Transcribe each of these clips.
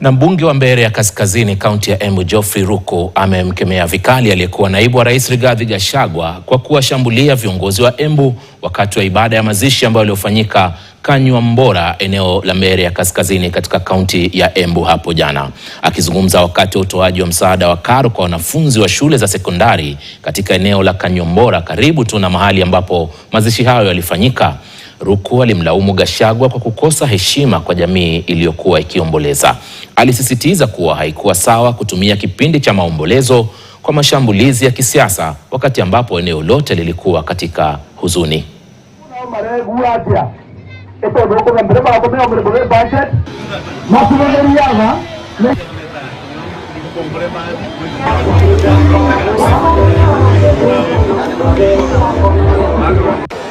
Na mbunge wa Mbeere ya Kaskazini kaunti ya Embu Geoffrey Ruku amemkemea vikali aliyekuwa naibu wa rais Rigathi Gachagua kwa kuwashambulia viongozi wa Embu wakati wa ibada ya mazishi ambayo iliyofanyika Kanywambora, eneo la Mbeere ya Kaskazini katika kaunti ya Embu hapo jana. Akizungumza wakati wa utoaji wa msaada wa karo kwa wanafunzi wa shule za sekondari katika eneo la Kanywambora karibu tu na mahali ambapo mazishi hayo yalifanyika, Ruku alimlaumu Gachagua kwa kukosa heshima kwa jamii iliyokuwa ikiomboleza. Alisisitiza kuwa haikuwa sawa kutumia kipindi cha maombolezo kwa mashambulizi ya kisiasa wakati ambapo eneo lote lilikuwa katika huzuni.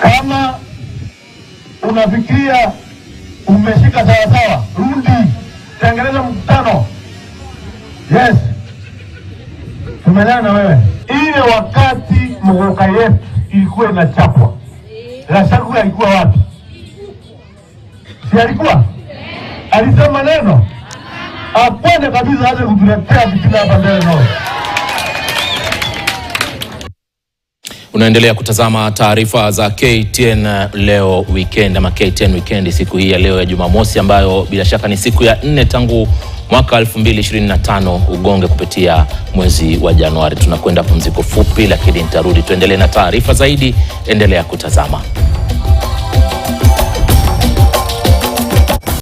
Kama unafikiria umeshika sawasawa, rudi tengeneza mkutano. Yes, tumelana na wewe. Ile wakati mgoka yetu ilikuwa inachapwa, Gachagua alikuwa wapi? Si alikuwa? Alisema neno apone kabisa, hata kutuletea vitina hapa mbele nao. Unaendelea kutazama taarifa za KTN leo weekend ama KTN weekend siku hii ya leo ya Jumamosi, ambayo bila shaka ni siku ya 4 tangu mwaka 2025 ugonge kupitia mwezi wa Januari. Tunakwenda pumziko fupi, lakini nitarudi tuendelee na taarifa zaidi. Endelea kutazama.